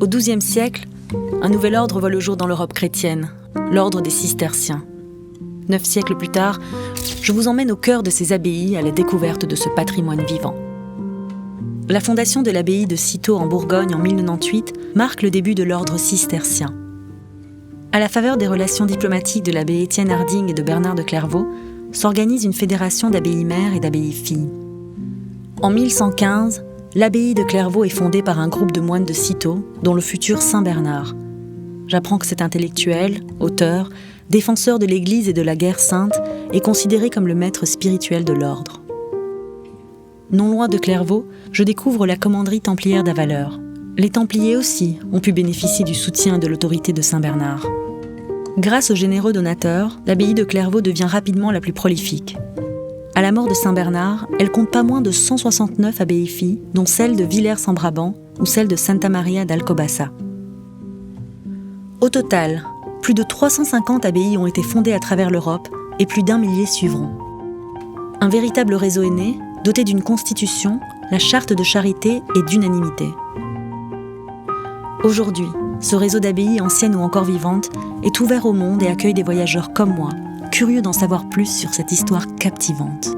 Au XIIe siècle, un nouvel ordre voit le jour dans l'Europe chrétienne, l'ordre des cisterciens. 9 siècles plus tard, je vous emmène au cœur de ces abbayes à la découverte de ce patrimoine vivant. La fondation de l'abbaye de Cîteaux en Bourgogne en 1098 marque le début de l'ordre cistercien. À la faveur des relations diplomatiques de l'abbé Étienne Harding et de Bernard de Clairvaux, s'organise une fédération d'abbayes mères et d'abbayes filles. En 1115, l'abbaye de Clairvaux est fondée par un groupe de moines de Cîteaux, dont le futur Saint Bernard. J'apprends que cet intellectuel, auteur, défenseur de l'Église et de la guerre sainte, est considéré comme le maître spirituel de l'ordre. Non loin de Clairvaux, je découvre la commanderie templière d'Avaleur. Les Templiers aussi ont pu bénéficier du soutien et de l'autorité de Saint Bernard. Grâce aux généreux donateurs, l'abbaye de Clairvaux devient rapidement la plus prolifique. À la mort de Saint Bernard, elle compte pas moins de 169 abbayes filles, dont celle de Villers-en-Brabant ou celle de Santa Maria d'Alcobaça. Au total, plus de 350 abbayes ont été fondées à travers l'Europe et plus d'1 millier suivront. Un véritable réseau est né, doté d'une constitution, la charte de charité et d'unanimité. Aujourd'hui, ce réseau d'abbayes anciennes ou encore vivantes est ouvert au monde et accueille des voyageurs comme moi, curieux d'en savoir plus sur cette histoire captivante.